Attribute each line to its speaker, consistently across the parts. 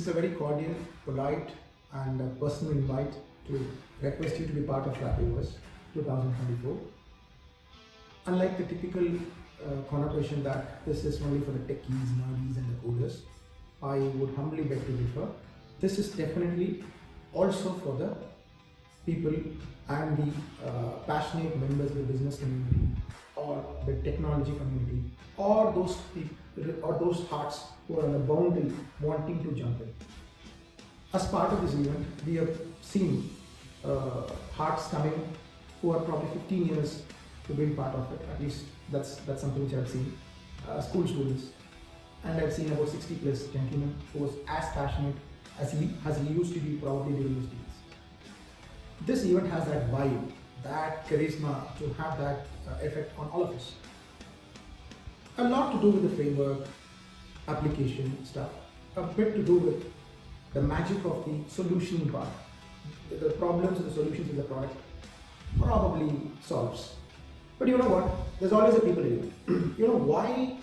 Speaker 1: is a very cordial, polite and personal invite to request you to be part of Frappeverse 2024. Unlike the typical connotation that this is only for the techies, nerdies and the coders, I would humbly beg to differ. This is definitely also for the people and the passionate members of the business community or the technology community, or those people or those hearts who are on the boundary wanting to jump in. As part of this event, we have seen hearts coming who are probably 15 years to be part of it. At least that's something which I've seen. School students, and I've seen about 60 plus gentlemen who was as passionate as he used to be probably during his days. This event has that vibe, that charisma to have that effect on all of us. A lot to do with the framework, application stuff, a bit to do with the magic of the solutioning part. The problems and the solutions in the product probably solves. But you know what? There's always a people element. You know why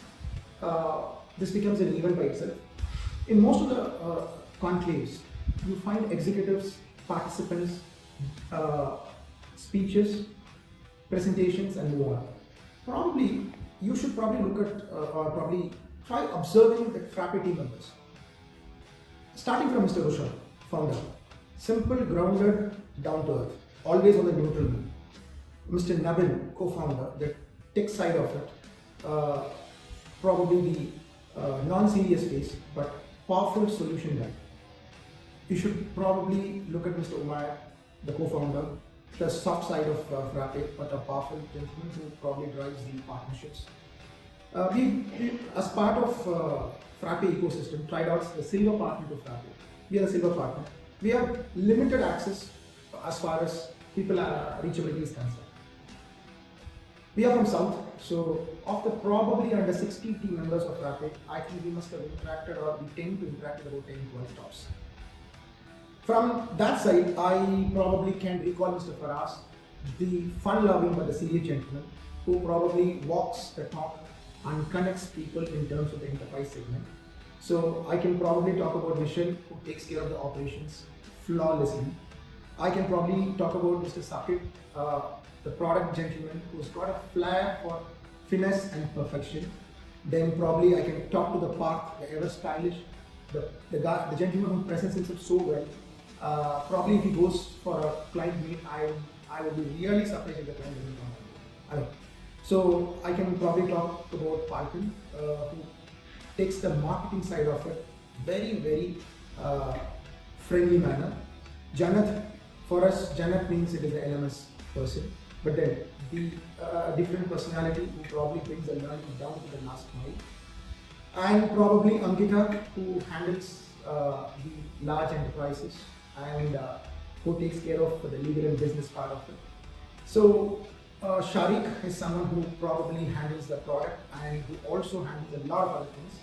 Speaker 1: this becomes an event by itself? In most of the conclaves, you find executives, participants, speeches, presentations and more. Probably, you should probably look at or probably try observing the Frappe team members. Starting from Mr. Rusha, founder, simple, grounded, down to earth, always on the neutral mood. Mr. Nabin, co-founder, the tech side of it, probably the non-serious face, but powerful solution guy. You should probably look at Mr. Umar, the co-founder, the soft side of Frappe, but a powerful gentleman who probably drives the partnerships. We, as part of Frappe ecosystem, Tridots, the silver partner to Frappe. We are the silver partner. We have limited access as far as people reachability is concerned. We are from South, so of the probably under 60 team members of Frappe, I think we must have interacted, or we tend to interact with about 10-12 tops. From that side, I probably can recall Mr. Faraz, the fun-loving but the serious gentleman who probably walks the talk and connects people in terms of the enterprise segment. So I can probably talk about Michelle, who takes care of the operations flawlessly. I can probably talk about Mr. Sakit, the product gentleman who's got a flair for finesse and perfection. Then probably I can talk to the Parth, the ever stylish, the gentleman who presents himself so well. Probably if he goes for a client meet, I would be really surprised if the client doesn't come. So I can probably talk about Parkin, who takes the marketing side of it very, very friendly manner. Janath, for us, Janath means it is the LMS person, but then the different personality who probably brings the learning down to the last mile. And probably Ankita, who handles the large enterprises and who takes care of the legal and business part of it. So Sharik is someone who probably handles the product and who also handles a lot of other things.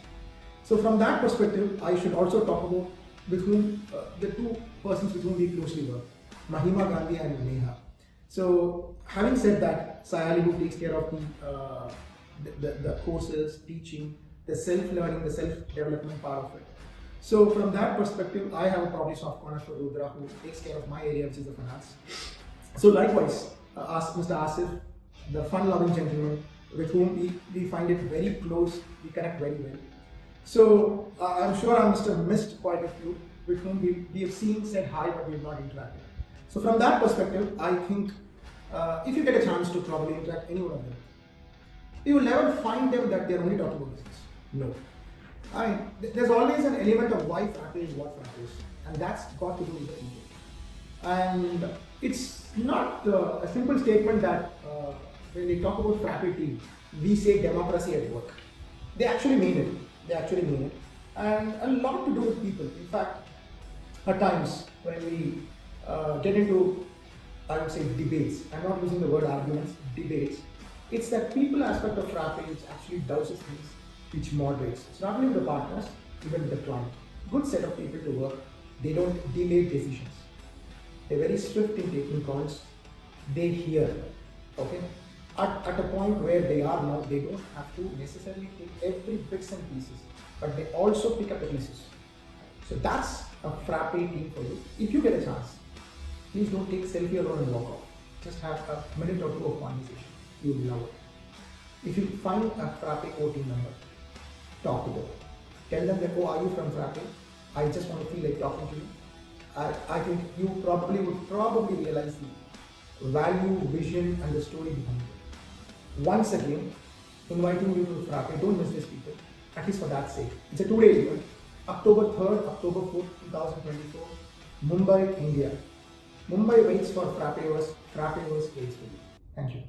Speaker 1: So from that perspective, I should also talk about with whom the two persons with whom we closely work, Mahima Gandhi and Neha. So having said that, Sayali, who takes care of the courses, teaching, the self-learning, the self-development part of it. So from that perspective, I have a probably soft corner for Rudra, who takes care of my area, which is the finance. So likewise, Mr. Asif, the fun-loving gentleman with whom we find it very close, we connect very well. So I'm sure I must have missed quite a few with whom we have seen, said hi, but we have not interacted. So from that perspective, I think if you get a chance to probably interact any one of them, you will never find them that they're only talking about business. No. There's always an element of why Frappe is what Frappe is, and that's got to do with the people. And it's not a simple statement that when we talk about Frappe team, we say democracy at work. They actually mean it. They actually mean it. And a lot to do with people. In fact, at times when we get into, I would say, debates, I'm not using the word arguments, debates, it's that people aspect of Frappe which actually douses things, which moderates. It's not only with the partners, even with the client. Good set of people to work. They don't delay decisions. They're very swift in taking calls. They hear. Okay? At a point where they are now, they don't have to necessarily take every bits and pieces, but they also pick up the pieces. So that's a Frappe team for you. If you get a chance, please don't take selfie alone and walk off. Just have a minute or two of conversation. You will love it. If you find a Frappe core team member, talk to them. Tell them that, oh, are you from Frappe? I just want to feel like talking to you. I think you would realize the value, vision, and the story behind it. Once again, inviting you to Frappe. Don't miss this, people. At least for that sake. It's a 2-day event. October 3rd, October 4th, 2024, Mumbai, India. Mumbai waits for Frappeverse. Frappeverse waits for you. Thank you.